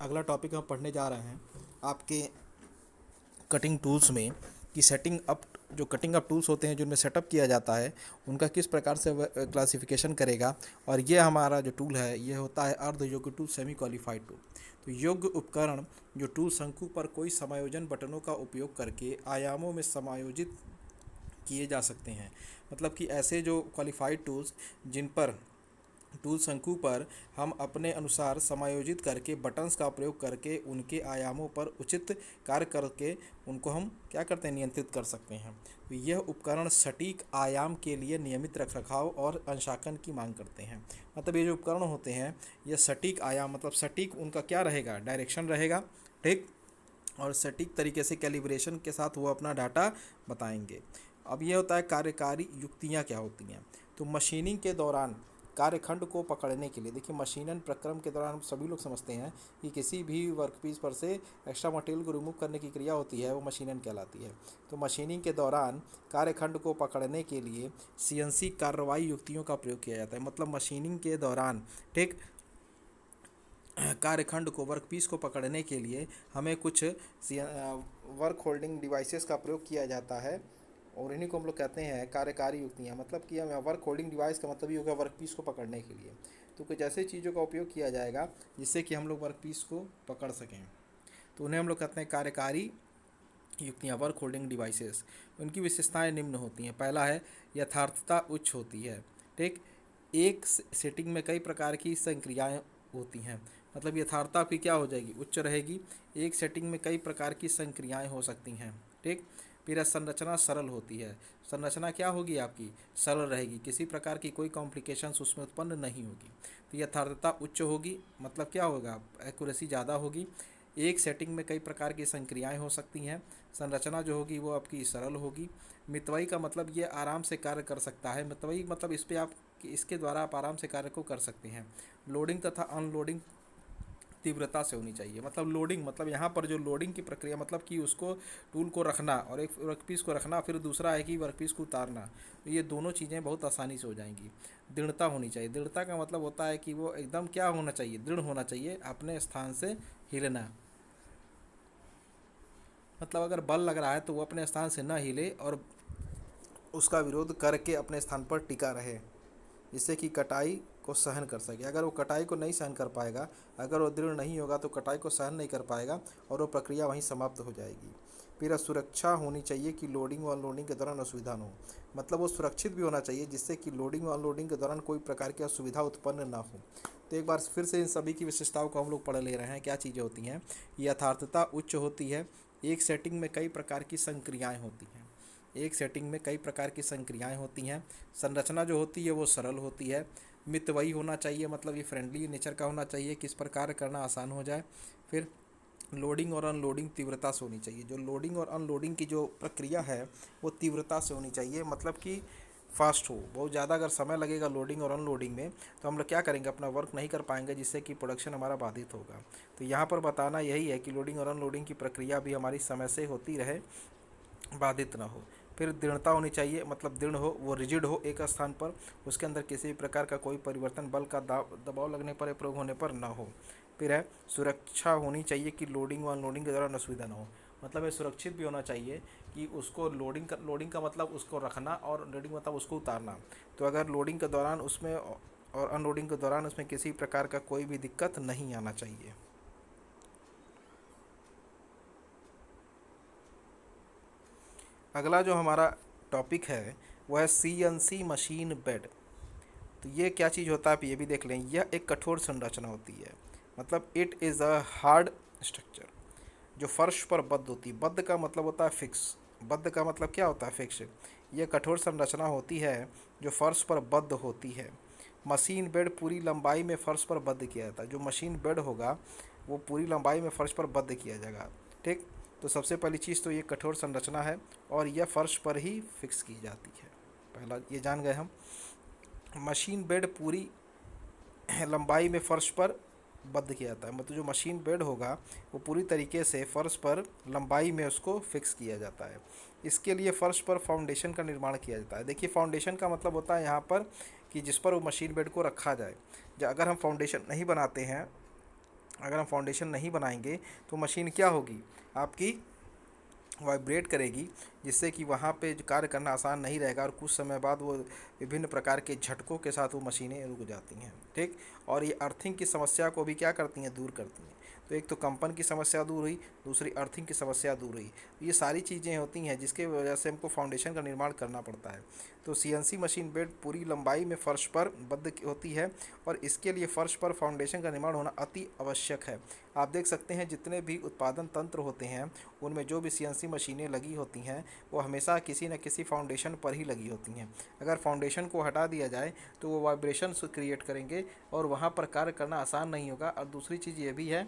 अगला टॉपिक हम पढ़ने जा रहे हैं आपके कटिंग टूल्स में कि सेटिंग अप जो कटिंग अप टूल्स होते हैं जिनमें सेटअप किया जाता है उनका किस प्रकार से क्लासिफिकेशन करेगा। और ये हमारा जो टूल है ये होता है अर्ध योग्य टूल सेमी क्वालिफाइड टूल। तो योग्य उपकरण जो टूल शंकु पर कोई समायोजन बटनों का उपयोग करके आयामों में समायोजित किए जा सकते हैं। मतलब कि ऐसे जो क्वालिफाइड टूल्स जिन पर टूल शंकु पर हम अपने अनुसार समायोजित करके बटन्स का प्रयोग करके उनके आयामों पर उचित कार्य करके उनको हम क्या करते हैं, नियंत्रित कर सकते हैं। तो यह उपकरण सटीक आयाम के लिए नियमित रखरखाव और अंशांकन की मांग करते हैं। मतलब ये जो उपकरण होते हैं ये सटीक आयाम मतलब सटीक उनका क्या रहेगा, डायरेक्शन रहेगा, ठीक, और सटीक तरीके से कैलिब्रेशन के साथ वो अपना डाटा बताएंगे। अब ये होता है कार्यकारी युक्तियाँ क्या होती हैं। तो मशीनिंग के दौरान कार्यखंड को पकड़ने के लिए, देखिए मशीनन प्रक्रम के दौरान हम सभी लोग समझते हैं कि किसी भी वर्कपीस पर से एक्स्ट्रा मटेरियल को रिमूव करने की क्रिया होती है वो मशीनन कहलाती है। तो मशीनिंग के दौरान कार्यखंड को पकड़ने के लिए सीएनसी कार्रवाई युक्तियों का प्रयोग किया जाता है। मतलब मशीनिंग के दौरान, ठीक, कार्यखंड को वर्कपीस को पकड़ने के लिए हमें कुछ वर्क होल्डिंग डिवाइसेस का प्रयोग किया जाता है और इन्हीं को हम लोग कहते हैं कार्यकारी युक्तियाँ। मतलब कि हमें वर्क होल्डिंग डिवाइस का मतलब ये होगा वर्कपीस को पकड़ने के लिए। तो कुछ ऐसे चीज़ों का उपयोग किया जाएगा जिससे कि हम लोग वर्कपीस को पकड़ सकें, तो उन्हें हम लोग कहते हैं कार्यकारी युक्तियाँ, वर्क होल्डिंग डिवाइसेस। उनकी विशेषताएं निम्न होती हैं। पहला है यथार्थता उच्च होती है, ठीक, एक सेटिंग में कई प्रकार की संक्रियाएं होती हैं। मतलब यथार्थता आपकी क्या हो जाएगी, उच्च रहेगी। एक सेटिंग में कई प्रकार की संक्रियाएं हो सकती हैं, ठीक। फिर संरचना सरल होती है। संरचना क्या होगी आपकी, सरल रहेगी, किसी प्रकार की कोई कॉम्प्लिकेशंस उसमें उत्पन्न नहीं होगी। तो यथार्थता उच्च होगी मतलब क्या होगा, एक्यूरेसी ज़्यादा होगी। एक सेटिंग में कई प्रकार की संक्रियाएं हो सकती हैं। संरचना जो होगी वो आपकी सरल होगी। मितव्ययी का मतलब ये आराम से कार्य कर सकता है। मितव्ययी मतलब इस पे आप इसके द्वारा आप आराम से कार्य को कर सकते हैं। लोडिंग तथा अनलोडिंग तीव्रता से होनी चाहिए। मतलब लोडिंग मतलब यहाँ पर जो लोडिंग की प्रक्रिया मतलब कि उसको टूल को रखना और एक वर्कपीस को रखना, फिर दूसरा है कि वर्कपीस को उतारना, तो ये दोनों चीज़ें बहुत आसानी से हो जाएंगी। दृढ़ता होनी चाहिए। दृढ़ता का मतलब होता है कि वो एकदम क्या होना चाहिए, दृढ़ होना चाहिए, अपने स्थान से हिलना। मतलब अगर बल लग रहा है तो वो अपने स्थान से न हिले और उसका विरोध करके अपने स्थान पर टिका रहे, जिससे कि कटाई को सहन कर सके। अगर वो कटाई को नहीं सहन कर पाएगा, अगर वो दृढ़ नहीं होगा तो कटाई को सहन नहीं कर पाएगा और वो प्रक्रिया वहीं समाप्त हो जाएगी। फिर सुरक्षा होनी चाहिए कि लोडिंग व अनलोडिंग के दौरान असुविधा न हो। मतलब वो सुरक्षित भी होना चाहिए जिससे कि लोडिंग व अनलोडिंग के दौरान कोई प्रकार की असुविधा उत्पन्न ना हो। तो एक बार फिर से इन सभी की विशेषताओं को हम लोग पढ़ ले रहे हैं। क्या चीज़ें होती हैं, यथार्थता उच्च होती है। एक सेटिंग में कई प्रकार की संक्रियाएँ होती हैं। एक सेटिंग में कई प्रकार की संक्रियाएं होती हैं। संरचना जो होती है वो सरल होती है। मितव्ययी होना चाहिए मतलब ये फ्रेंडली नेचर का होना चाहिए, किस पर कार्य करना आसान हो जाए। फिर लोडिंग और अनलोडिंग तीव्रता से होनी चाहिए। जो लोडिंग और अनलोडिंग की जो प्रक्रिया है वो तीव्रता से होनी चाहिए, मतलब कि फास्ट हो। बहुत ज़्यादा अगर समय लगेगा लोडिंग और अनलोडिंग में तो हम लोग क्या करेंगे, अपना वर्क नहीं कर पाएंगे, जिससे कि प्रोडक्शन हमारा बाधित होगा। तो यहाँ पर बताना यही है कि लोडिंग और अनलोडिंग की प्रक्रिया भी हमारी समय से होती रहे, बाधित ना हो। फिर दृढ़ता होनी चाहिए, मतलब दृढ़ हो, वो रिजिड हो एक स्थान पर, उसके अंदर किसी भी प्रकार का कोई परिवर्तन बल का दबाव लगने पर या प्रयोग होने पर ना हो। फिर है सुरक्षा होनी चाहिए कि लोडिंग व अनलोडिंग के दौरान असुविधा ना हो। मतलब ये सुरक्षित भी होना चाहिए कि उसको लोडिंग का मतलब उसको रखना और अनलोडिंग मतलब उसको उतारना। तो अगर लोडिंग के दौरान उसमें और अनलोडिंग के दौरान उसमें किसी प्रकार का कोई भी दिक्कत नहीं आना चाहिए। अगला जो हमारा टॉपिक है वह है सीएनसी मशीन बेड। तो ये क्या चीज़ होता है आप ये भी देख लें। यह एक कठोर संरचना होती है, मतलब it is a hard structure जो फर्श पर बद्ध होती है। बद्ध का मतलब होता है फिक्स। बद्ध का मतलब क्या होता है, फिक्स। यह कठोर संरचना होती है जो फर्श पर बद्ध होती है। मशीन बेड पूरी लंबाई में फर्श पर बद्ध किया जाता है। जो मशीन बेड होगा वो पूरी लंबाई में फर्श पर बद्ध किया जाएगा, ठीक। तो सबसे पहली चीज़ तो ये कठोर संरचना है और यह फर्श पर ही फिक्स की जाती है। पहला ये जान गए हम। मशीन बेड पूरी लंबाई में फर्श पर बद्ध किया जाता है। मतलब जो मशीन बेड होगा वो पूरी तरीके से फर्श पर लंबाई में उसको फिक्स किया जाता है। इसके लिए फर्श पर फाउंडेशन का निर्माण किया जाता है। देखिए फाउंडेशन का मतलब होता है यहाँ पर कि जिस पर वो मशीन बेड को रखा जाए। अगर हम फाउंडेशन नहीं बनाते हैं अगर हम फाउंडेशन नहीं बनाएंगे तो मशीन क्या होगी, आपकी वाइब्रेट करेगी, जिससे कि वहाँ पे जो कार्य करना आसान नहीं रहेगा और कुछ समय बाद वो विभिन्न प्रकार के झटकों के साथ वो मशीनें रुक जाती हैं। ठीक। और ये अर्थिंग की समस्या को भी क्या करती हैं, दूर करती हैं। तो एक तो कंपन की समस्या दूर हुई, दूसरी अर्थिंग की समस्या दूर हुई। ये सारी चीज़ें होती हैं जिसके वजह से हमको फाउंडेशन का निर्माण करना पड़ता है। तो सीएनसी मशीन बेड पूरी लंबाई में फर्श पर बद्ध होती है और इसके लिए फर्श पर फाउंडेशन का निर्माण होना अति आवश्यक है। आप देख सकते हैं जितने भी उत्पादन तंत्र होते हैं उनमें जो भी सीएनसी मशीनें लगी होती हैं वो हमेशा किसी न किसी फाउंडेशन पर ही लगी होती हैं। अगर फाउंडेशन को हटा दिया जाए तो वो वाइब्रेशन क्रिएट करेंगे और वहाँ पर कार्य करना आसान नहीं होगा। और दूसरी चीज़ ये भी है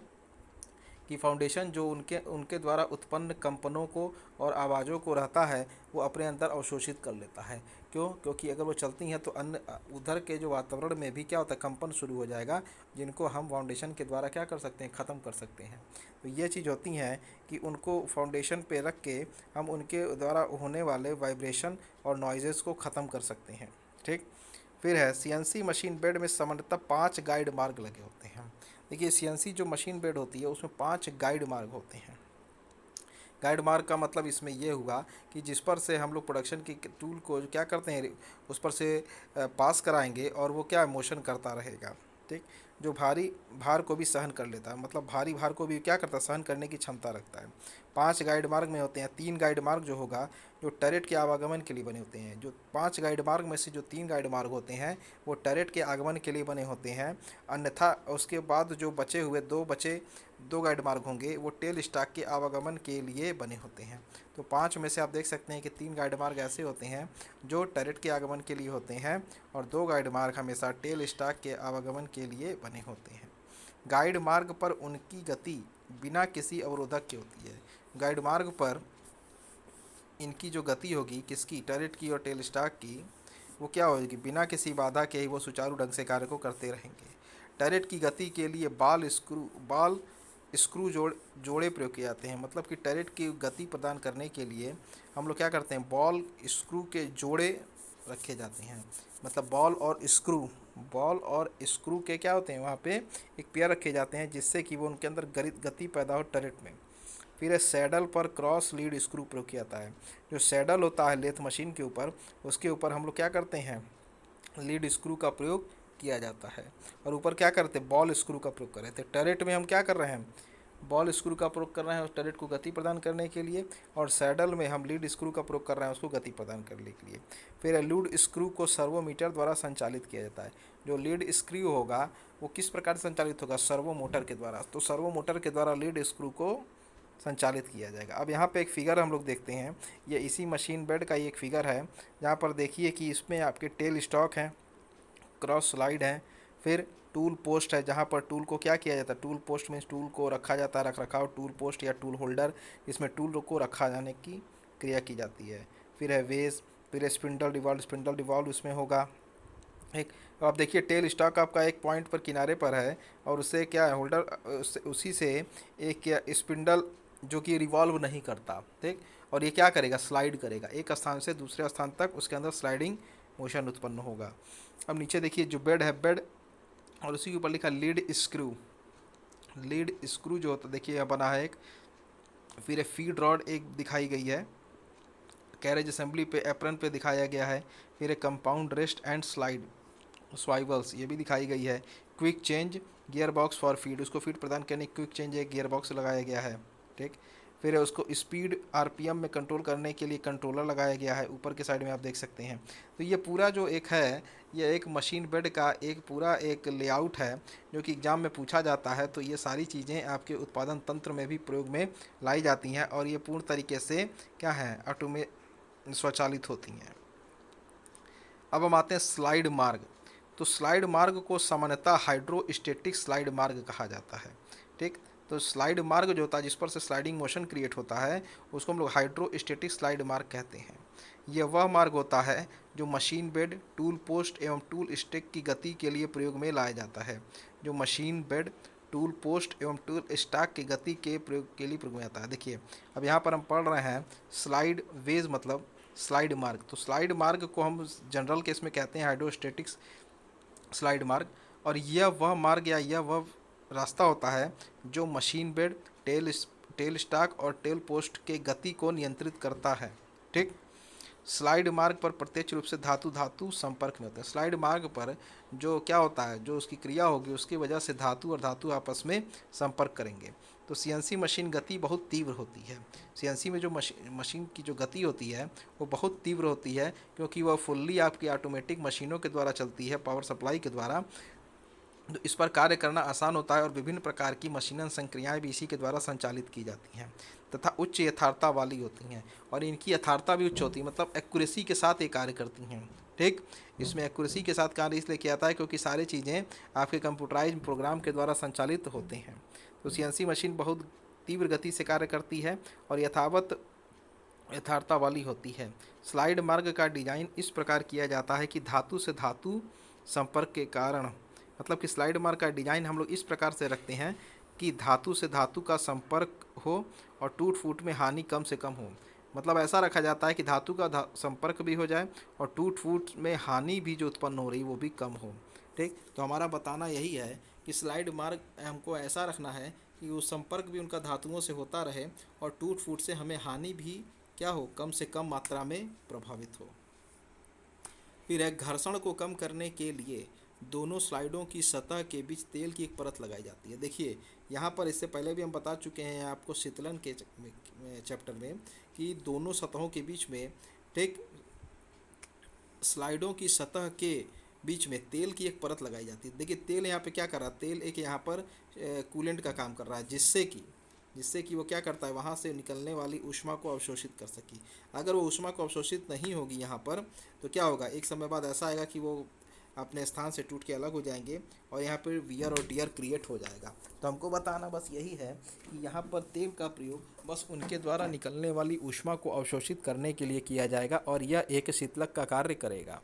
कि फाउंडेशन जो उनके उनके द्वारा उत्पन्न कंपनों को और आवाज़ों को रहता है वो अपने अंदर अवशोषित कर लेता है। क्यों? क्योंकि अगर वो चलती हैं तो अन्य उधर के जो वातावरण में भी क्या होता है, कंपन शुरू हो जाएगा, जिनको हम फाउंडेशन के द्वारा क्या कर सकते हैं, ख़त्म कर सकते हैं। तो ये चीज़ होती हैं कि उनको फाउंडेशन पे रख के हम उनके द्वारा होने वाले वाइब्रेशन और नॉइज़ेस को ख़त्म कर सकते हैं। ठीक। फिर है सीएनसी मशीन बेड में सामान्यतः 5 गाइड मार्ग लगे होते हैं। देखिए सीएनसी जो मशीन बेड होती है उसमें 5 गाइड मार्ग होते हैं। गाइड मार्ग का मतलब इसमें ये हुआ कि जिस पर से हम लोग प्रोडक्शन की टूल को क्या करते हैं उस पर से पास कराएंगे और वो क्या मोशन करता रहेगा। ठीक। जो भारी भार को भी सहन कर लेता है, मतलब भारी भार को भी क्या करता है, सहन करने की क्षमता रखता है। 5 गाइड मार्ग में होते हैं। 3 गाइड मार्ग जो होगा जो टरेट के आवागमन के लिए बने होते हैं। जो 5 गाइड मार्ग में से जो 3 गाइड मार्ग होते हैं वो टरेट के आगमन के लिए बने होते हैं। अन्यथा उसके बाद जो बचे हुए दो गाइड मार्ग होंगे वो टेल स्टॉक के आवागमन के लिए बने होते हैं। तो 5 में से आप देख सकते हैं कि 3 गाइड मार्ग ऐसे होते हैं जो टरेट के आगमन के लिए होते हैं और 2 गाइड मार्ग हमेशा टेल स्टॉक के आवागमन के लिए बने होते हैं। गाइड मार्ग पर उनकी गति बिना किसी अवरोधक के होती है। गाइड मार्ग पर इनकी जो गति होगी, किसकी, टरेट की और टेल स्टॉक की, वो क्या होगी, बिना किसी बाधा के ही वो सुचारू ढंग से कार्य को करते रहेंगे। टरेट की गति के लिए बाल स्क्रू जोड़े प्रयोग किए जाते हैं। मतलब कि टरेट की गति प्रदान करने के लिए हम लोग क्या करते हैं, बॉल स्क्रू के जोड़े रखे जाते हैं। मतलब बॉल और स्क्रू के क्या होते हैं, वहाँ पे एक पेयर रखे जाते हैं जिससे कि वो उनके अंदर गति पैदा हो टरेट में। फिर सैडल पर क्रॉस लीड स्क्रू प्रयोग किया जाता है। जो सैडल होता है लेथ मशीन के ऊपर, उसके ऊपर हम लोग क्या करते हैं, लीड स्क्रू का प्रयोग किया जाता है। और ऊपर क्या करते हैं, बॉल स्क्रू का प्रयोग कर रहे थे। टरेट में हम क्या कर रहे हैं, बॉल स्क्रू का प्रयोग कर रहे हैं उस टरेट को गति प्रदान करने के लिए, और सैडल में हम लीड स्क्रू का प्रयोग कर रहे हैं उसको गति प्रदान करने के लिए। फिर लीड स्क्रू को सर्वोमीटर द्वारा संचालित किया जाता है। जो लीड स्क्रू होगा वो किस प्रकार से संचालित होगा, सर्वो मोटर के द्वारा। तो सर्वो मोटर के द्वारा लीड स्क्रू को संचालित किया जाएगा। अब यहाँ पे एक फिगर हम लोग देखते हैं, ये इसी मशीन बेड का ही एक फिगर है जहाँ पर देखिए कि इसमें आपके टेल स्टॉक हैं, क्रॉस स्लाइड है, फिर टूल पोस्ट है जहाँ पर टूल को क्या किया जाता है, टूल पोस्ट में टूल को रखा जाता है, रख रखाव टूल पोस्ट या टूल होल्डर, इसमें टूल को रखा जाने की क्रिया की जाती है। फिर है वेज, फिर स्पिंडल डिवॉल्व इसमें होगा एक। तो आप देखिए टेल स्टॉक आपका एक पॉइंट पर किनारे पर है और उससे क्या है, होल्डर उसी से एक क्या स्पिंडल जो कि रिवॉल्व नहीं करता। ठीक। और ये क्या करेगा, स्लाइड करेगा एक स्थान से दूसरे स्थान तक, उसके अंदर स्लाइडिंग मोशन उत्पन्न होगा। अब नीचे देखिए जो बेड है, बेड और उसी के ऊपर लिखा लीड स्क्रू जो होता है, देखिए यहाँ बना है एक। फिर एक फीड रॉड एक दिखाई गई है, कैरेज असेंबली पे एप्रन पे दिखाया गया है। फिर एक कंपाउंड रेस्ट एंड स्वाइवल्स ये भी दिखाई गई है। Quick change gear box for feed, उसको फीड प्रदान करने क्विक चेंज एक गियर बॉक्स लगाया गया है। ठीक। फिर उसको स्पीड आरपीएम में कंट्रोल करने के लिए कंट्रोलर लगाया गया है, ऊपर के साइड में आप देख सकते हैं। तो ये पूरा जो एक है, ये एक मशीन बेड का एक पूरा एक लेआउट है जो कि एग्ज़ाम में पूछा जाता है। तो ये सारी चीज़ें आपके उत्पादन तंत्र में भी प्रयोग में लाई जाती हैं और ये पूर्ण तरीके से क्या है, स्वचालित होती हैं। अब हम आते हैं स्लाइड मार्ग। तो स्लाइड मार्ग को सामान्यतः हाइड्रोस्टेटिक स्लाइड मार्ग कहा जाता है। ठीक। तो स्लाइड मार्ग जो होता है जिस पर से स्लाइडिंग मोशन क्रिएट होता है उसको हम लोग हाइड्रोस्टेटिक स्लाइड मार्ग कहते हैं। यह वह मार्ग होता है जो मशीन बेड, टूल पोस्ट एवं टूल स्टिक की गति के लिए प्रयोग में लाया जाता है। जो मशीन बेड, टूल पोस्ट एवं टूल स्टॉक की गति के प्रयोग के लिए प्रयोग में आता है। देखिए अब यहाँ पर हम पढ़ रहे हैं स्लाइड वेज मतलब स्लाइड मार्ग। तो स्लाइड मार्ग को हम जनरल केस में कहते हैं हाइड्रोस्टेटिक्स स्लाइड मार्ग। और यह वह मार्ग या यह वह रास्ता होता है जो मशीन बेड, टेल स्टॉक और टेल पोस्ट के गति को नियंत्रित करता है। ठीक। स्लाइड मार्ग पर प्रत्यक्ष रूप से धातु धातु संपर्क में होता है। स्लाइड मार्ग पर जो क्या होता है, जो उसकी क्रिया होगी उसकी वजह से धातु और धातु आपस में संपर्क करेंगे। तो सीएनसी मशीन गति बहुत तीव्र होती है। सीएनसी में जो मशीन की जो गति होती है वो बहुत तीव्र होती है, क्योंकि वह फुल्ली आपकी ऑटोमेटिक मशीनों के द्वारा चलती है, पावर सप्लाई के द्वारा। तो इस पर कार्य करना आसान होता है और विभिन्न प्रकार की मशीनन संक्रियाएं भी इसी के द्वारा संचालित की जाती हैं तथा उच्च यथार्थता वाली होती हैं। और इनकी यथार्थता भी उच्च होती है, मतलब एक्यूरेसी के साथ ये कार्य करती हैं। ठीक। इसमें एक्यूरेसी के साथ कार्य इसलिए किया जाता है क्योंकि सारी चीज़ें आपके कंप्यूटराइज प्रोग्राम के द्वारा संचालित होते हैं। तो सीएनसी मशीन बहुत तीव्र गति से कार्य करती है और यथार्थता वाली होती है। स्लाइड मार्ग का डिजाइन इस प्रकार किया जाता है कि धातु से धातु संपर्क के कारण, मतलब कि स्लाइड मार्ग का डिजाइन हम लोग इस प्रकार से रखते हैं कि धातु से धातु का संपर्क हो और टूट फूट में हानि कम से कम हो। मतलब ऐसा रखा जाता है कि धातु का संपर्क भी हो जाए और टूट फूट में हानि भी जो उत्पन्न हो रही वो भी कम हो। ठीक। तो हमारा बताना यही है कि स्लाइड मार्ग हमको ऐसा रखना है कि वो संपर्क भी उनका धातुओं से होता रहे और टूट फूट से हमें हानि भी क्या हो, कम से कम मात्रा में प्रभावित हो। फिर है घर्षण को कम करने के लिए दोनों स्लाइडों की सतह के बीच तेल की एक परत लगाई जाती है। देखिए यहाँ पर इससे पहले भी हम बता चुके हैं आपको शीतलन के चैप्टर में कि दोनों सतहों के बीच में, ठीक, स्लाइडों की सतह के बीच में तेल की एक परत लगाई जाती है। देखिए तेल यहाँ पे क्या कर रहा है, तेल एक यहाँ पर कूलेंट का काम कर रहा है, जिससे कि वो क्या करता है, वहाँ से निकलने वाली ऊष्मा को अवशोषित कर सके। अगर वो ऊष्मा को अवशोषित नहीं होगी यहाँ पर तो क्या होगा, एक समय बाद ऐसा आएगा कि वो अपने स्थान से टूट के अलग हो जाएंगे और यहाँ पर वियर और टियर क्रिएट हो जाएगा। तो हमको बताना बस यही है कि यहाँ पर तेल का प्रयोग बस उनके द्वारा निकलने वाली ऊष्मा को अवशोषित करने के लिए किया जाएगा और यह एक शीतलक का कार्य करेगा।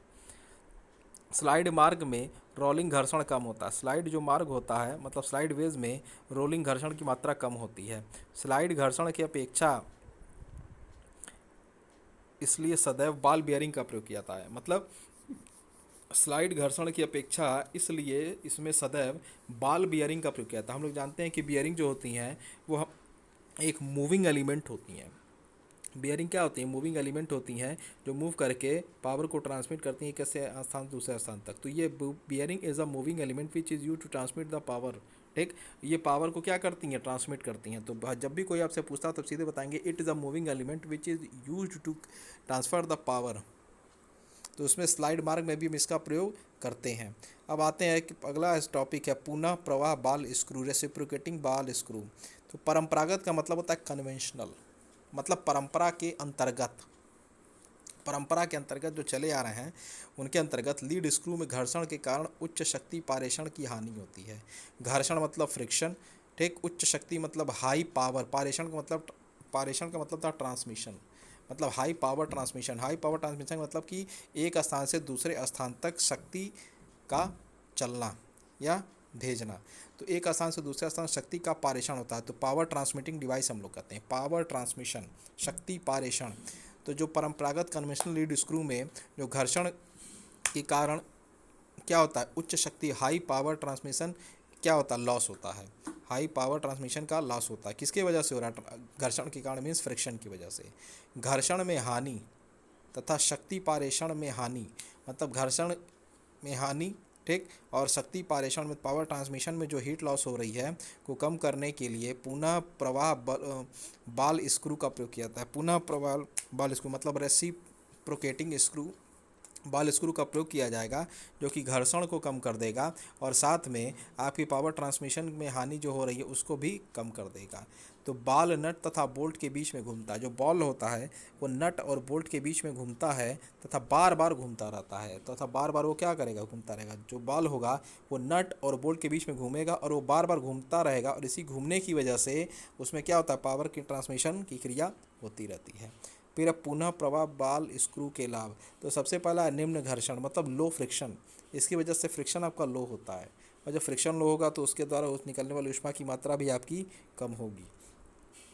स्लाइड मार्ग में रोलिंग घर्षण कम होता है। स्लाइड जो मार्ग होता है, मतलब स्लाइड वेज में रोलिंग घर्षण की मात्रा कम होती है। स्लाइड घर्षण की अपेक्षा इसलिए सदैव बॉल बियरिंग का प्रयोग किया जाता है। मतलब स्लाइड घर्षण की अपेक्षा इसलिए इसमें सदैव बॉल बियरिंग का प्रयोग किया जाता है। हम लोग जानते हैं कि बियरिंग जो होती हैं वो एक मूविंग एलिमेंट होती हैं। बियरिंग क्या होती है, मूविंग एलिमेंट होती हैं जो मूव करके पावर को ट्रांसमिट करती हैं किसी स्थान से दूसरे स्थान तक। तो ये bearing is a moving element which is use to transmit the power. ठीक। ये पावर को क्या करती हैं, ट्रांसमिट करती हैं। तो जब भी कोई आपसे पूछता है तो सीधे बताएंगे it is a moving element which is use to transfer the power. तो उसमें स्लाइड मार्ग में भी हम इसका प्रयोग करते हैं। अब आते हैं कि अगला टॉपिक है पुनः प्रवाह बाल स्क्रू, रेसिप्रोकेटिंग बाल स्क्रू। तो परंपरागत का मतलब होता है कन्वेंशनल, मतलब परंपरा के अंतर्गत जो चले आ रहे हैं उनके अंतर्गत लीड स्क्रू में घर्षण के कारण उच्च शक्ति पारेषण की हानि होती है। घर्षण मतलब फ्रिक्शन, ठीक। उच्च शक्ति मतलब हाई पावर, पारेषण का मतलब था ट्रांसमिशन, मतलब हाई पावर ट्रांसमिशन का मतलब कि एक स्थान से दूसरे स्थान तक शक्ति का चलना या भेजना। तो एक स्थान से दूसरे स्थान शक्ति का पारेषण होता है, तो पावर ट्रांसमिटिंग डिवाइस हम लोग कहते हैं, पावर ट्रांसमिशन, शक्ति पारेषण। तो जो परंपरागत कन्वेंशनल लीड स्क्रू में जो घर्षण के कारण क्या होता है, उच्च शक्ति हाई पावर ट्रांसमिशन क्या होता है, लॉस होता है। हाई पावर ट्रांसमिशन का लॉस होता है। किसके वजह से हो रहा है, घर्षण के कारण, मीन्स फ्रिक्शन की वजह से। घर्षण में हानि तथा शक्ति पारेषण में हानि, मतलब घर्षण में हानि, ठीक, और शक्ति पारेषण में पावर ट्रांसमिशन में जो हीट लॉस हो रही है को कम करने के लिए पुनः प्रवाह बाल स्क्रू का प्रयोग किया जाता है। पुनः प्रवाह बाल स्क्रू मतलब रेसिप्रोकेटिंग स्क्रू, बॉल स्क्रू का प्रयोग किया जाएगा जो कि घर्षण को कम कर देगा और साथ में आपकी पावर ट्रांसमिशन में हानि जो हो रही है उसको भी कम कर देगा। तो बॉल नट तथा बोल्ट के बीच में घूमता है। जो बॉल होता है वो नट और बोल्ट के बीच में घूमता है तथा बार बार घूमता रहता है, तथा बार बार वो क्या करेगा, घूमता रहेगा। जो बॉल होगा वो नट और बोल्ट के बीच में घूमेगा और वो बार बार घूमता रहेगा और इसी घूमने की वजह से उसमें क्या होता है, पावर की ट्रांसमिशन की क्रिया होती रहती है। फिर अब पुनः प्रवाह बाल स्क्रू के लाभ। तो सबसे पहला निम्न घर्षण मतलब लो फ्रिक्शन, इसकी वजह से फ्रिक्शन आपका लो होता है और जब फ्रिक्शन लो होगा तो उसके द्वारा उस निकलने वाली ऊष्मा की मात्रा भी आपकी कम होगी।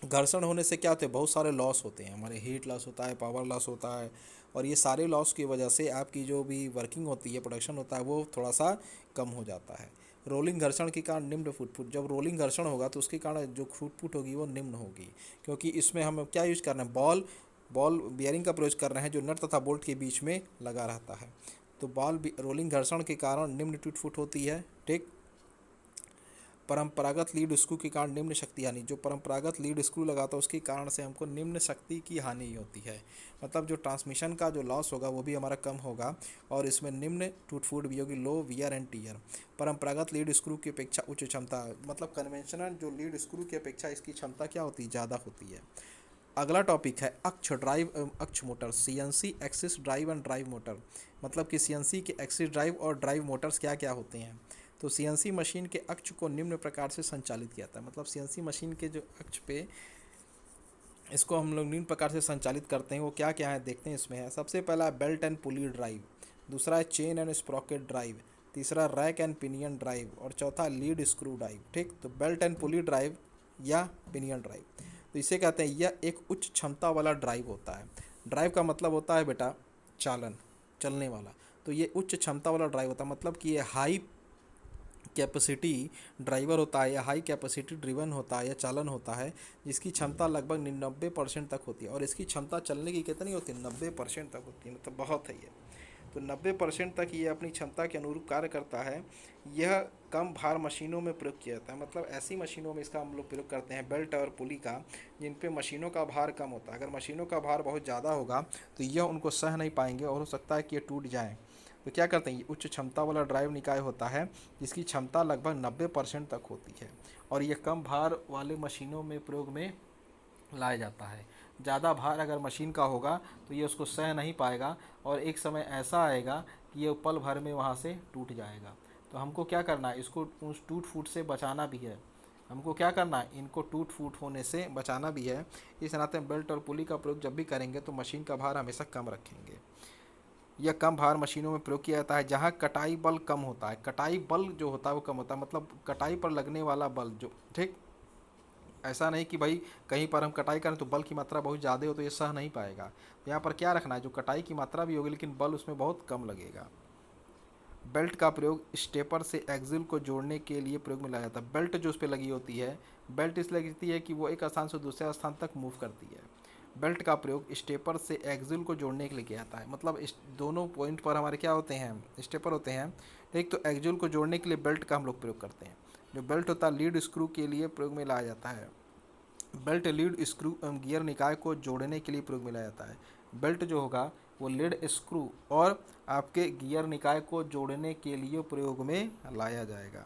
घर्षण होने से क्या होते हैं, बहुत सारे लॉस होते हैं, हमारे हीट लॉस होता है, पावर लॉस होता है और ये सारे लॉस की वजह से आपकी जो भी वर्किंग होती है, प्रोडक्शन होता है वो थोड़ा सा कम हो जाता है। रोलिंग घर्षण के कारण निम्न फुटपुट, जब रोलिंग घर्षण होगा तो उसके कारण जो फुटपुट होगी वो निम्न होगी, क्योंकि इसमें हम क्या यूज कर रहे हैं, बॉल बॉल बियरिंग का प्रयोग कर रहे हैं जो नट तथा बोल्ट के बीच में लगा रहता है। तो बॉल रोलिंग घर्षण के कारण निम्न टूट फुट होती है। ठीक। परंपरागत लीड स्क्रू के कारण निम्न शक्ति हानि, जो परंपरागत लीड स्क्रू लगाता है उसके कारण से हमको निम्न शक्ति की हानि होती है, मतलब जो ट्रांसमिशन का जो लॉस होगा वो भी हमारा कम होगा और इसमें निम्न टूट फूट भी होगी, लो वियर एंड टीयर। परंपरागत लीड स्क्रू की अपेक्षा उच्च क्षमता, मतलब कन्वेंशनल जो लीड स्क्रू की अपेक्षा इसकी क्षमता क्या होती है, ज़्यादा होती है। अगला टॉपिक है अक्ष ड्राइव एवं अक्ष motor, CNC axis drive and drive motor, मतलब कि सीएनसी के एक्सिस ड्राइव और ड्राइव मोटर्स क्या क्या होते हैं। तो सीएनसी मशीन के अक्ष को निम्न प्रकार से संचालित किया जाता है, मतलब सीएनसी मशीन के जो अक्ष पे इसको हम लोग निम्न प्रकार से संचालित करते हैं, वो क्या क्या है देखते हैं। इसमें है सबसे पहला बेल्ट एंड पुली ड्राइव, दूसरा है चेन एंड स्प्रॉकेट ड्राइव, तीसरा रैक एंड पिनियन ड्राइव और चौथा लीड स्क्रू ड्राइव। ठीक। तो बेल्ट एंड पुली ड्राइव या पिनियन ड्राइव, तो इसे कहते हैं यह एक उच्च क्षमता वाला ड्राइव होता है। ड्राइव का मतलब होता है बेटा चालन, चलने वाला। तो ये उच्च क्षमता वाला ड्राइव होता है, मतलब कि ये हाई कैपेसिटी ड्राइवर होता है या हाई कैपेसिटी ड्रिवन होता है या चालन होता है, जिसकी क्षमता लगभग 90% तक होती है। और इसकी क्षमता चलने की कितनी होती है, 90% तक होती है, मतलब बहुत है ये। तो 90% तक ये अपनी क्षमता के अनुरूप कार्य करता है। यह कम भार मशीनों में प्रयोग किया जाता है, मतलब ऐसी मशीनों में इसका हम लोग प्रयोग करते हैं बेल्ट और पुली का जिन पे मशीनों का भार कम होता है। अगर मशीनों का भार बहुत ज़्यादा होगा तो यह उनको सह नहीं पाएंगे और हो सकता है कि ये टूट जाएँ। तो क्या करते हैं, ये उच्च क्षमता वाला ड्राइव निकाय होता है जिसकी क्षमता लगभग 90% तक होती है और ये कम भार वाले मशीनों में प्रयोग में लाया जाता है। ज़्यादा भार अगर मशीन का होगा तो ये उसको सह नहीं पाएगा और एक समय ऐसा आएगा कि ये पल भर में वहाँ से टूट जाएगा। तो हमको क्या करना है, इसको उस टूट फूट से बचाना भी है। हमको क्या करना है, इनको टूट फूट होने से बचाना भी है। इस नाते बेल्ट और पुली का प्रयोग जब भी करेंगे तो मशीन का भार हमेशा कम रखेंगे। यह कम भार मशीनों में प्रयोग किया जाता है जहाँ कटाई बल कम होता है। कटाई बल जो होता है वो कम होता है, मतलब कटाई पर लगने वाला बल जो, ठीक। ऐसा नहीं कि भाई कहीं पर हम कटाई करें तो बल की मात्रा बहुत ज़्यादा हो तो ये सह नहीं पाएगा। तो यहाँ पर क्या रखना है, जो कटाई की मात्रा भी होगी लेकिन बल उसमें बहुत कम लगेगा। बेल्ट का प्रयोग स्टेपर से एक्सिल को जोड़ने के लिए प्रयोग में लाया जाता है। बेल्ट जो उस पर लगी होती है, बेल्ट इसलिए लगती है कि वो एक स्थान से दूसरे स्थान तक मूव करती है। बेल्ट का प्रयोग स्टेपर से एक्सिल को जोड़ने के लिए किया जाता है, मतलब इस दोनों पॉइंट पर हमारे क्या होते हैं, स्टेपर होते हैं। ठीक। तो एक्सिल को जोड़ने के लिए बेल्ट का हम लोग प्रयोग करते हैं। जो बेल्ट होता है लीड स्क्रू के लिए प्रयोग में लाया जाता है। बेल्ट लीड स्क्रू एवं गियर निकाय को जोड़ने के लिए प्रयोग में लाया जाता है। बेल्ट जो होगा वो लीड स्क्रू और आपके गियर निकाय को जोड़ने के लिए प्रयोग में लाया जाएगा।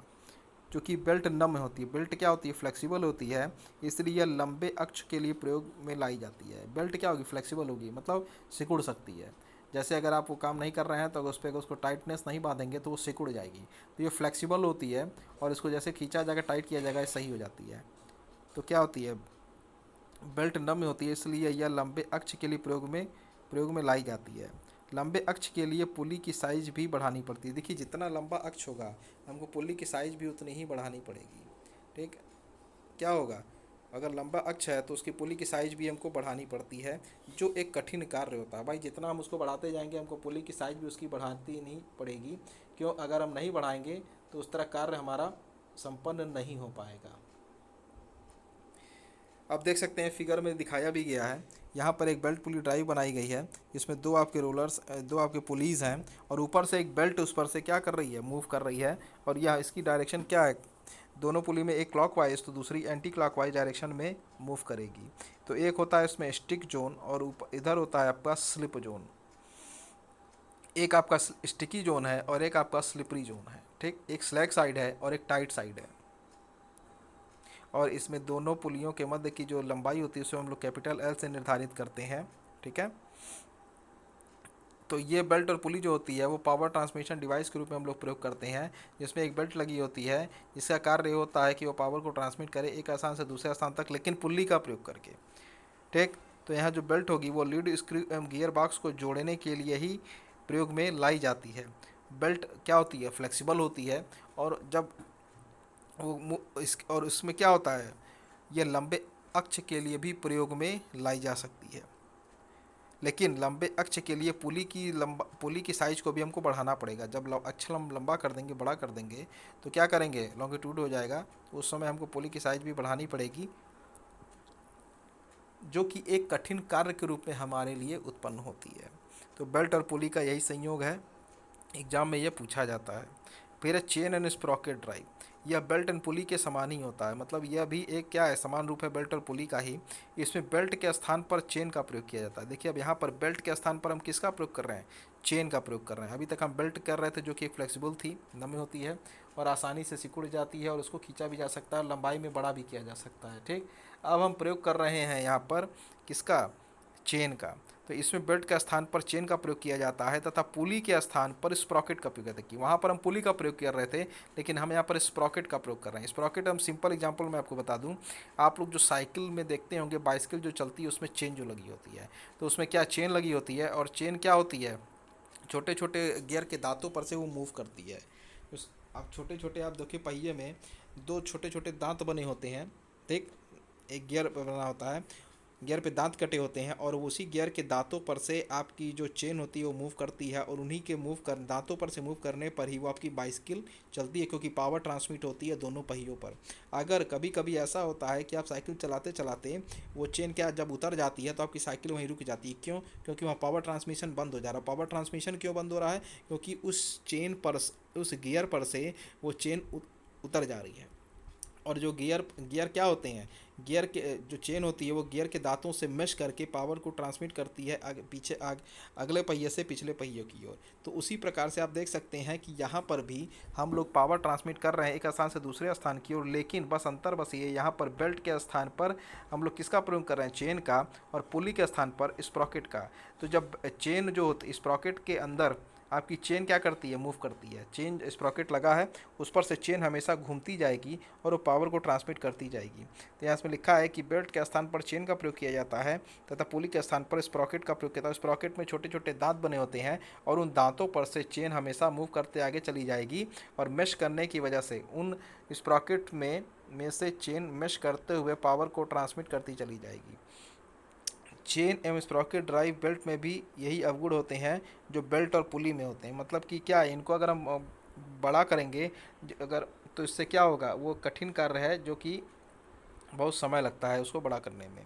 क्योंकि बेल्ट नम होती है, बेल्ट क्या होती है, फ्लेक्सिबल होती है, इसलिए यह लंबे अक्ष के लिए प्रयोग में लाई जाती है। बेल्ट क्या होगी, फ्लेक्सिबल होगी, मतलब सिकुड़ सकती है। जैसे अगर आप वो काम नहीं कर रहे हैं तो अगर उस पर उसको टाइटनेस नहीं बांधेंगे तो वो सिकुड़ जाएगी। तो ये फ्लेक्सिबल होती है और इसको जैसे खींचा जाएगा, टाइट किया जाएगा, ये सही हो जाती है। तो क्या होती है, बेल्ट नम होती है, इसलिए यह लंबे अक्ष के लिए प्रयोग में लाई जाती है। लंबे अक्ष के लिए पुली की साइज भी बढ़ानी पड़ती है। देखिए जितना लंबा अक्ष होगा हमको पुली की साइज भी उतनी ही बढ़ानी पड़ेगी। ठीक। क्या होगा, अगर लंबा अक्ष है तो उसकी पुली की साइज भी हमको बढ़ानी पड़ती है, जो एक कठिन कार्य होता है। भाई जितना हम उसको बढ़ाते जाएंगे हमको पुली की साइज भी उसकी बढ़ाती नहीं पड़ेगी। क्यों, अगर हम नहीं बढ़ाएंगे तो उस तरह कार्य हमारा संपन्न नहीं हो पाएगा। अब देख सकते हैं फिगर में दिखाया भी गया है, यहाँ पर एक बेल्ट पुली ड्राइव बनाई गई है जिसमें दो आपके रोलर्स, दो आपके पुलीज़ हैं और ऊपर से एक बेल्ट उस पर से क्या कर रही है, मूव कर रही है। और यह इसकी डायरेक्शन क्या है, दोनों पुली में एक क्लॉकवाइज तो दूसरी एंटी क्लॉकवाइज डायरेक्शन में मूव करेगी। तो एक होता है इसमें स्टिक जोन और ऊपर इधर होता है आपका स्लिप जोन। एक आपका स्टिकी जोन है और एक आपका स्लिपरी जोन है। ठीक। एक स्लैग साइड है और एक टाइट साइड है और इसमें दोनों पुलियों के मध्य की जो लंबाई होती है उसे हम लोग कैपिटल एल से निर्धारित करते हैं। ठीक है। तो ये बेल्ट और पुली जो होती है वो पावर ट्रांसमिशन डिवाइस के रूप में हम लोग प्रयोग करते हैं, जिसमें एक बेल्ट लगी होती है जिसका कार्य होता है कि वो पावर को ट्रांसमिट करे एक स्थान से दूसरे स्थान तक, लेकिन पुली का प्रयोग करके। ठीक। तो यहाँ जो बेल्ट होगी वो लीड स्क्रू एवं गियर बॉक्स को जोड़ने के लिए ही प्रयोग में लाई जाती है। बेल्ट क्या होती है, फ्लेक्सिबल होती है और जब और इसमें क्या होता है, यह लंबे अक्ष के लिए भी प्रयोग में लाई जा सकती है। लेकिन लंबे अक्ष के लिए पुली की साइज को भी हमको बढ़ाना पड़ेगा। जब अक्ष लंबा कर देंगे, बड़ा कर देंगे, तो क्या करेंगे, लॉन्गिट्यूड हो जाएगा, तो उस समय हमको पुली की साइज भी बढ़ानी पड़ेगी, जो कि एक कठिन कार्य के रूप में हमारे लिए उत्पन्न होती है। तो बेल्ट और पुली का यही संयोग है, एग्जाम में यह पूछा जाता है। फिर है चेन एंड स्प्रॉकेट ड्राइव। यह बेल्ट एंड पुली के समान ही होता है, मतलब यह भी एक क्या है, समान रूप है बेल्ट और पुली का ही। इसमें बेल्ट के स्थान पर चेन का प्रयोग किया जाता है। देखिए अब यहाँ पर बेल्ट के स्थान पर हम किसका प्रयोग कर रहे हैं, चेन का प्रयोग कर रहे हैं। अभी तक हम बेल्ट कर रहे थे जो कि एक फ्लेक्सिबल थी, नमी होती है और आसानी से सिकुड़ जाती है और उसको खींचा भी जा सकता है, लंबाई में बड़ा भी किया जा सकता है। ठीक, अब हम प्रयोग कर रहे हैं यहाँ पर किसका, चेन का। तो इसमें बेल्ट के स्थान पर चेन का प्रयोग किया जाता है तथा पुली के स्थान पर स्प्रॉकेट का प्रयोग करते हैं। कि वहाँ पर हम पुली का प्रयोग कर रहे थे, लेकिन हम यहाँ पर स्प्रॉकेट का प्रयोग कर रहे हैं। स्प्रॉकेट हम सिंपल एग्जांपल मैं आपको बता दूँ, आप लोग जो साइकिल में देखते होंगे, बाइसिकल जो चलती है उसमें चेन जो लगी होती है, तो उसमें क्या चेन लगी होती है, और चेन क्या होती है, छोटे छोटे गियर के दांतों पर से वो मूव करती है। आप छोटे छोटे आप देखिए पहिए में दो छोटे छोटे दांत बने होते हैं, ठीक, एक गियर बना होता है, गियर पे दांत कटे होते हैं और उसी गियर के दांतों पर से आपकी जो चेन होती है वो मूव करती है, और उन्हीं के दांतों पर से मूव करने पर ही वो आपकी बाइसिकल चलती है, क्योंकि पावर ट्रांसमिट होती है दोनों पहियों पर। अगर कभी कभी ऐसा होता है कि आप साइकिल चलाते चलाते वो चेन क्या जब उतर जाती है तो आपकी साइकिल वहीं रुक जाती है। क्यों, क्योंकि वहाँ पावर ट्रांसमिशन बंद हो जा रहा है। पावर ट्रांसमिशन क्यों बंद हो रहा है, क्योंकि उस चेन पर, उस गियर पर से वो चेन उतर जा रही है। और जो गियर गियर क्या होते हैं, गियर के जो चेन होती है वो गियर के दांतों से मेश करके पावर को ट्रांसमिट करती है अगले पहिए से पिछले पहिए की ओर। तो उसी प्रकार से आप देख सकते हैं कि यहाँ पर भी हम लोग पावर ट्रांसमिट कर रहे हैं एक स्थान से दूसरे स्थान की ओर, लेकिन बस अंतर बस ये, यहाँ पर बेल्ट के स्थान पर हम लोग किसका प्रयोग कर रहे हैं, चेन का, और पुली के स्थान पर स्प्रॉकेट का। तो जब चेन जो होती, स्प्रॉकेट के अंदर आपकी चेन क्या करती है, मूव करती है, चेन स्प्रॉकेट लगा है उस पर से चेन हमेशा घूमती जाएगी और वो पावर को ट्रांसमिट करती जाएगी। तो यहाँ इसमें लिखा है कि बेल्ट के स्थान पर चेन का प्रयोग किया जाता है तथा पुली के स्थान पर स्प्रॉकेट का प्रयोग किया जाता है। स्प्रॉकेट में छोटे छोटे दांत बने होते हैं और उन दांतों पर से चेन हमेशा मूव करते आगे चली जाएगी, और मेश करने की वजह से उन स्प्रॉकेट में से चेन मेश करते हुए पावर को ट्रांसमिट करती चली जाएगी। चेन एवं स्प्रॉकेट ड्राइव बेल्ट में भी यही अवगुण होते हैं जो बेल्ट और पुली में होते हैं। मतलब कि क्या है, इनको अगर हम बड़ा करेंगे अगर, तो इससे क्या होगा, वो कठिन कार्य है जो कि बहुत समय लगता है उसको बड़ा करने में।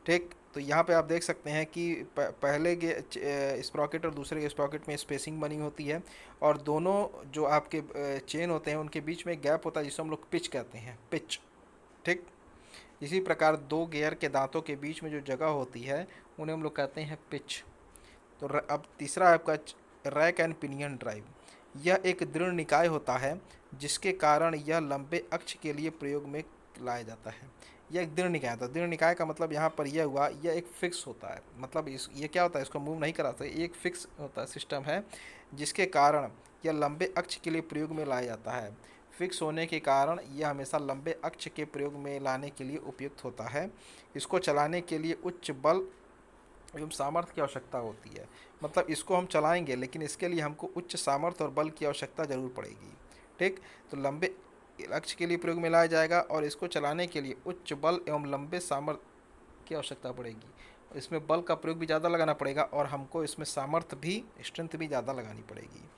ठीक, तो यहाँ पे आप देख सकते हैं कि पहले के स्प्रॉकेट और दूसरे के स्प्रॉकेट में स्पेसिंग बनी होती है, और दोनों जो आपके चेन होते हैं उनके बीच में गैप होता है जिसे हम लोग पिच कहते हैं, पिच। ठीक, इसी प्रकार दो गियर के दांतों के बीच में जो जगह होती है उन्हें हम लोग कहते हैं पिच। तो अब तीसरा है आपका रैक एंड पिनियन ड्राइव। यह एक दृढ़ निकाय होता है जिसके कारण यह लंबे अक्ष के लिए प्रयोग में लाया जाता है। यह एक दृढ़ निकाय होता है। दृढ़ निकाय का मतलब यहाँ पर यह हुआ, यह एक फिक्स होता है, मतलब ये क्या होता है, इसको मूव नहीं कराता, एक फिक्स होता है, सिस्टम है जिसके कारण यह लंबे अक्ष के लिए प्रयोग में लाया जाता है। फिक्स होने के कारण यह हमेशा लंबे अक्ष के प्रयोग में लाने के लिए उपयुक्त होता है। इसको चलाने के लिए उच्च बल एवं सामर्थ्य की आवश्यकता होती है। मतलब इसको हम चलाएंगे लेकिन इसके लिए हमको उच्च सामर्थ्य और बल की आवश्यकता जरूर पड़ेगी। ठीक, तो लंबे लक्ष्य के लिए प्रयोग में लाया जाएगा और इसको चलाने के लिए उच्च बल एवं लंबे सामर्थ्य की आवश्यकता पड़ेगी। इसमें बल का प्रयोग भी ज़्यादा लगाना पड़ेगा और हमको इसमें सामर्थ्य भी, स्ट्रेंथ भी ज़्यादा लगानी पड़ेगी।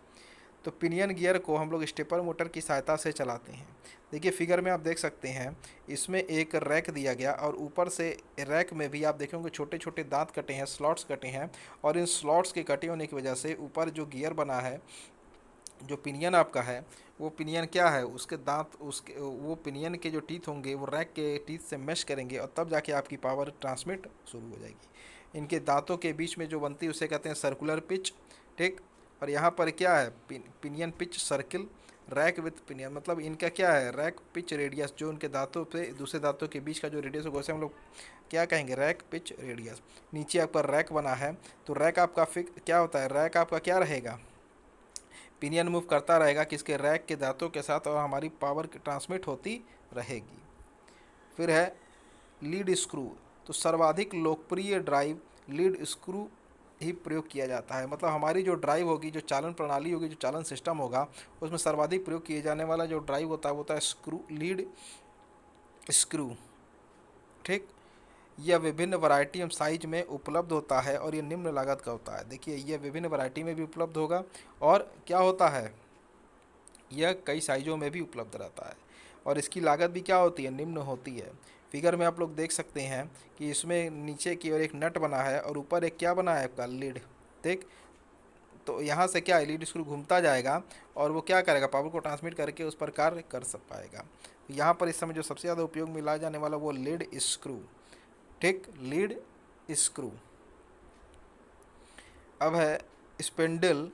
तो पिनियन गियर को हम लोग स्टेपर मोटर की सहायता से चलाते हैं। देखिए फिगर में आप देख सकते हैं, इसमें एक रैक दिया गया और ऊपर से रैक में भी आप देखेंगे छोटे छोटे दांत कटे हैं, स्लॉट्स कटे हैं, और इन स्लॉट्स के कटे होने की वजह से ऊपर जो गियर बना है, जो पिनियन आपका है, वो पिनियन क्या है, उसके दांत, उसके वो पिनियन के जो टीथ होंगे वो रैक के टीथ से मैश करेंगे और तब जाके आपकी पावर ट्रांसमिट शुरू हो जाएगी। इनके दांतों के बीच में जो बनती है उसे कहते हैं सर्कुलर पिच। ठीक, और यहाँ पर क्या है, pinion pitch circle, rack with pinion, मतलब इनका क्या है, रैक पिच रेडियस, जो उनके दांतों पे दूसरे दांतों के बीच का जो रेडियस होगा उसे हम लोग क्या कहेंगे, रैक पिच रेडियस। नीचे आपका रैक बना है, तो रैक आपका क्या होता है, रैक आपका क्या रहेगा, पिनियन मूव करता रहेगा किसके, रैक के दांतों के साथ, और हमारी पावर ट्रांसमिट होती रहेगी। फिर है लीड स्क्रू। तो सर्वाधिक लोकप्रिय ड्राइव लीड स्क्रू ही प्रयोग किया जाता है। मतलब हमारी जो ड्राइव होगी, जो चालन प्रणाली होगी, जो चालन सिस्टम होगा, उसमें सर्वाधिक प्रयोग किए जाने वाला जो ड्राइव होता है वो होता है स्क्रू, लीड स्क्रू। ठीक, यह विभिन्न वैरायटी एवं साइज में उपलब्ध होता है और ये निम्न लागत का होता है। देखिए यह विभिन्न वैरायटी में भी उपलब्ध होगा और क्या होता है, यह कई साइज़ों में भी उपलब्ध रहता है और इसकी लागत भी क्या होती है, निम्न होती है। फिगर में आप लोग देख सकते हैं कि इसमें नीचे की ओर एक नट बना है और ऊपर एक क्या बना है आपका, लीड। ठीक, तो यहाँ से क्या है, लीड स्क्रू घूमता जाएगा और वो क्या करेगा, पावर को ट्रांसमिट करके उस पर कार्य कर सक पाएगा। तो यहाँ पर इस समय जो सबसे ज़्यादा उपयोग में लाया जाने वाला वो लीड स्क्रू। ठीक, लीड स्क्रू। अब है स्पिंडल,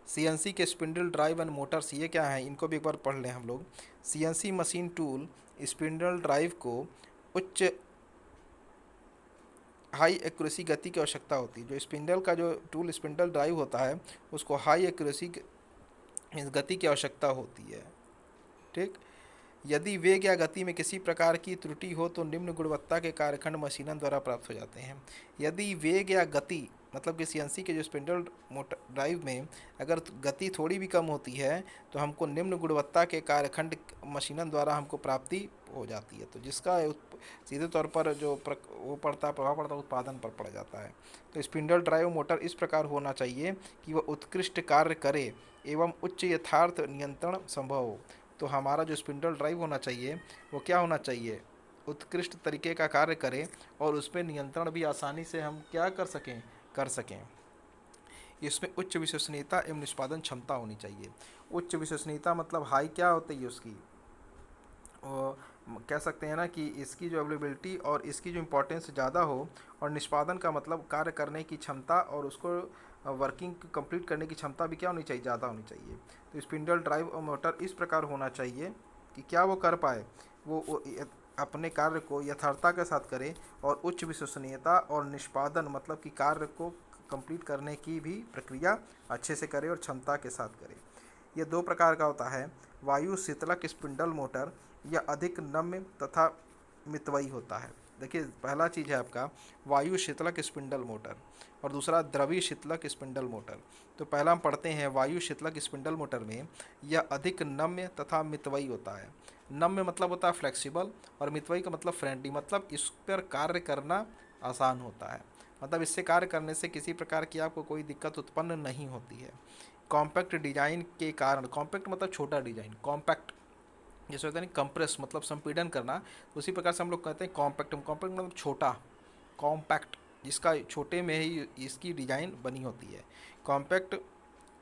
सीएनसी के स्पिंडल ड्राइव एंड मोटर्स, ये क्या है, इनको भी एक बार पढ़ लें हम लोग। CNC machine tool spindle drive को उच्च हाई एक्यूरेसी गति की आवश्यकता होती है। जो स्पिंडल का जो टूल स्पिंडल ड्राइव होता है उसको हाई एक्यूरेसी गति की आवश्यकता होती है। ठीक, यदि वेग या गति में किसी प्रकार की त्रुटि हो तो निम्न गुणवत्ता के कार्यखंड मशीनों द्वारा प्राप्त हो जाते हैं। यदि वेग या गति मतलब कि सीएनसी के जो स्पिंडल मोटर ड्राइव में अगर गति थोड़ी भी कम होती है तो हमको निम्न गुणवत्ता के कार्यखंड मशीनों द्वारा हमको प्राप्ति हो जाती है। तो जिसका सीधे तौर पर जो वो पड़ता है, प्रभाव पड़ता है उत्पादन पर पड़ जाता है। तो स्पिंडल ड्राइव मोटर इस प्रकार होना चाहिए कि वह उत्कृष्ट कार्य करे एवं उच्च यथार्थ नियंत्रण संभव हो। तो हमारा जो स्पिंडल ड्राइव होना चाहिए वो क्या होना चाहिए, उत्कृष्ट तरीके का कार्य करे और उस पर नियंत्रण भी आसानी से हम क्या कर सकें। इसमें उच्च विश्वसनीयता एवं निष्पादन क्षमता होनी चाहिए। उच्च विश्वसनीयता मतलब हाई क्या होती है उसकी, और कह सकते हैं ना कि इसकी जो अवेलेबिलिटी और इसकी जो इम्पोर्टेंस ज़्यादा हो, और निष्पादन का मतलब कार्य करने की क्षमता और उसको वर्किंग कंप्लीट करने की क्षमता भी क्या होनी चाहिए, ज़्यादा होनी चाहिए। तो स्पिंडल ड्राइव और मोटर इस प्रकार होना चाहिए कि क्या वो कर पाए, वो अपने कार्य को यथार्थता के साथ करे और उच्च विश्वसनीयता और निष्पादन मतलब कि कार्य को कंप्लीट करने की भी प्रक्रिया अच्छे से करे और क्षमता के साथ करे। ये दो प्रकार का होता है, वायु शीतलक स्पिंडल मोटर या अधिक नम्य तथा मितव्ययी होता है। देखिए पहला चीज़ है आपका वायु शीतलक स्पिंडल मोटर और दूसरा द्रवीय शीतलक स्पिंडल मोटर। तो पहला हम पढ़ते हैं वायु शीतलक स्पिंडल मोटर में यह अधिक नम्य तथा मितव्ययी होता है। नम्य मतलब होता है फ्लेक्सिबल और मितव्ययी का मतलब फ्रेंडली, मतलब इस पर कार्य करना आसान होता है, मतलब इससे कार्य करने से किसी प्रकार की आपको कोई दिक्कत उत्पन्न नहीं होती है। कॉम्पैक्ट डिजाइन के कारण, कॉम्पैक्ट मतलब छोटा डिजाइन, कॉम्पैक्ट जैसे होता है ना कंप्रेस मतलब संपीड़न करना, तो उसी प्रकार से हम लोग कहते हैं कॉम्पैक्ट। कॉम्पैक्ट मतलब छोटा, कॉम्पैक्ट जिसका छोटे में ही इसकी डिजाइन बनी होती है। कॉम्पैक्ट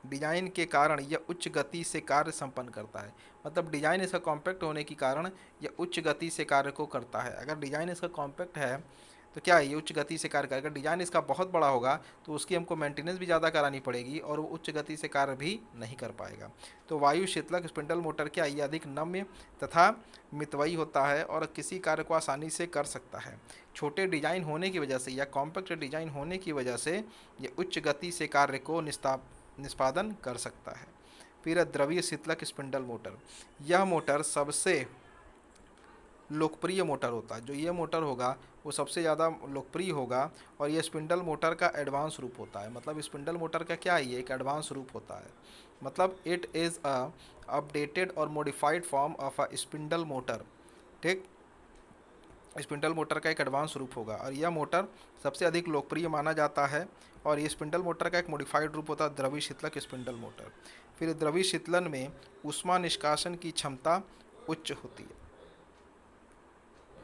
डिजाइन के कारण यह उच्च गति से कार्य संपन्न करता है, मतलब डिजाइन इसका कॉम्पैक्ट होने के कारण यह उच्च गति से कार्य को करता है। अगर डिजाइन इसका कॉम्पैक्ट है तो क्या है, ये उच्च गति से कार्य करेगा। डिजाइन इसका बहुत बड़ा होगा तो उसकी हमको मेंटेनेंस भी ज़्यादा करानी पड़ेगी और वो उच्च गति से कार्य भी नहीं कर पाएगा। तो वायु शीतलक स्पिंडल मोटर क्या, ये अधिक नम्य तथा मितव्ययी होता है और किसी कार्य को आसानी से कर सकता है। छोटे डिजाइन होने की वजह से या कॉम्पैक्ट डिजाइन होने की वजह से ये उच्च गति से कार्य को निष्पादन कर सकता है। फिर द्रवीय शीतलक स्पिंडल मोटर, यह मोटर सबसे लोकप्रिय मोटर होता है। जो ये मोटर होगा वो सबसे ज़्यादा लोकप्रिय होगा और ये स्पिंडल मोटर का एडवांस रूप होता है। मतलब स्पिंडल मोटर का क्या है, ये एक एडवांस रूप होता है, मतलब इट इज़ अ अपडेटेड और modified form of a spindle motor. ठीक, स्पिंडल मोटर का एक एडवांस रूप होगा और यह मोटर सबसे अधिक लोकप्रिय माना जाता है। और ये स्पिंडल मोटर का एक मॉडिफाइड रूप होता है द्रवीय शीतलक स्पिंडल मोटर। फिर द्रवीय शीतलन में ऊष्मा निष्कासन की क्षमता उच्च होती है।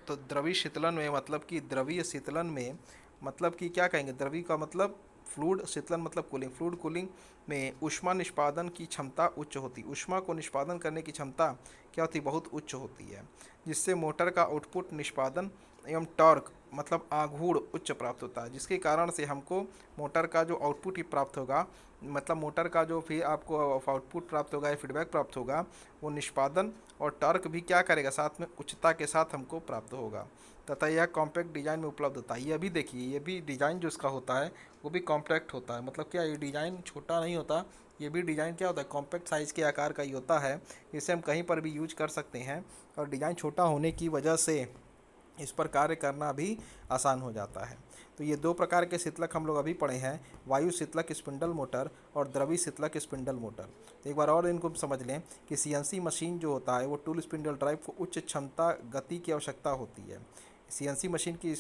तो द्रवीय शीतलन में मतलब कि द्रवीय शीतलन में मतलब कि क्या कहेंगे, द्रवी का मतलब फ्लूइड, शीतलन मतलब कूलिंग, फ्लूइड कूलिंग में ऊष्मा निष्पादन की क्षमता उच्च होती, ऊष्मा को निष्पादन करने की क्षमता क्या होती, बहुत उच्च होती है, जिससे मोटर का आउटपुट निष्पादन एवं टॉर्क मतलब आघूर्ण उच्च प्राप्त होता है, जिसके कारण से हमको मोटर का जो आउटपुट ही प्राप्त होगा, मतलब मोटर का जो फिर आपको आउटपुट प्राप्त होगा या फीडबैक प्राप्त होगा वो निष्पादन और टॉर्क भी क्या करेगा, साथ में उच्चता के साथ हमको प्राप्त होगा। तथा यह कॉम्पैक्ट डिजाइन में उपलब्ध होता है। ये भी देखिए, ये भी डिजाइन जो इसका होता है वो भी कॉम्पैक्ट होता है, मतलब क्या ये डिजाइन छोटा नहीं होता, ये भी डिजाइन क्या होता है, कॉम्पैक्ट साइज़ के आकार का ही होता है। इसे हम कहीं पर भी यूज कर सकते हैं और डिजाइन छोटा होने की वजह से इस पर कार्य करना भी आसान हो जाता है। तो ये दो प्रकार के शीतलक हम लोग अभी पढ़े हैं, वायु शीतलक स्पिंडल मोटर और द्रवीय शीतलक स्पिंडल मोटर। तो एक बार और इनको समझ लें कि सीएनसी मशीन जो होता है वो टूल स्पिंडल ड्राइव को उच्च क्षमता गति की आवश्यकता होती है। सीएनसी मशीन की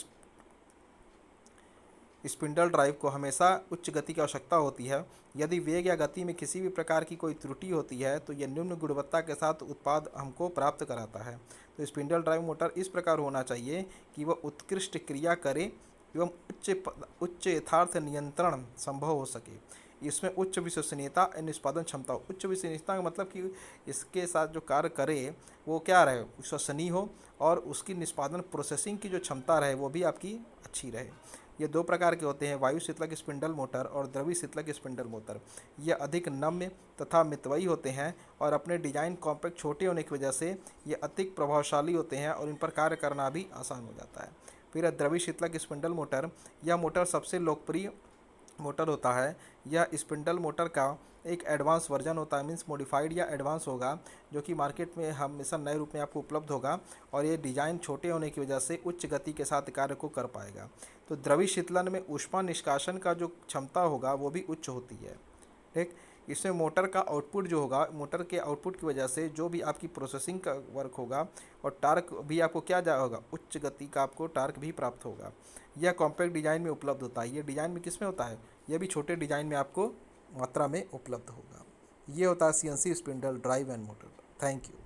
स्पिंडल ड्राइव को हमेशा उच्च गति की आवश्यकता होती है। यदि वेग या गति में किसी भी प्रकार की कोई त्रुटि होती है तो यह निम्न गुणवत्ता के साथ उत्पाद हमको प्राप्त कराता है। तो स्पिंडल ड्राइव मोटर इस प्रकार होना चाहिए कि वह उत्कृष्ट क्रिया करे एवं उच्च यथार्थ नियंत्रण संभव हो सके। इसमें उच्च विश्वसनीयता और निष्पादन क्षमता हो। उच्च विश्वसनीयता का मतलब कि इसके साथ जो कार्य करे वो क्या रहे, विश्वसनीय हो, और उसकी निष्पादन प्रोसेसिंग की जो क्षमता रहे वो भी आपकी अच्छी रहे। ये दो प्रकार के होते हैं, वायु शीतलक स्पिंडल मोटर और द्रवी शीतलक स्पिंडल मोटर। ये अधिक नम्य तथा मितव्ययी होते हैं और अपने डिजाइन कॉम्पैक्ट छोटे होने की वजह से ये अधिक प्रभावशाली होते हैं और इन पर कार्य करना भी आसान हो जाता है। फिर है द्रवी शीतलक स्पिंडल मोटर। यह मोटर सबसे लोकप्रिय मोटर होता है। यह स्पिंडल मोटर का एक एडवांस वर्जन होता है, मीन्स मॉडिफाइड या एडवांस होगा, जो कि मार्केट में हमेशा नए रूप में आपको उपलब्ध होगा और ये डिज़ाइन छोटे होने की वजह से उच्च गति के साथ कार्य को कर पाएगा। तो द्रवी शीतलन में ऊष्मा निष्कासन का जो क्षमता होगा वो भी उच्च होती है। ठीक, इसमें मोटर का आउटपुट जो होगा, मोटर के आउटपुट की वजह से जो भी आपकी प्रोसेसिंग का वर्क होगा और टार्क भी आपको क्या जा होगा, उच्च गति का आपको टार्क भी प्राप्त होगा। यह कॉम्पैक्ट डिज़ाइन में उपलब्ध होता है। ये डिज़ाइन में किस में होता है, यह भी छोटे डिज़ाइन में आपको मात्रा में उपलब्ध होगा। ये होता है CNC spindle drive and motor. Thank you.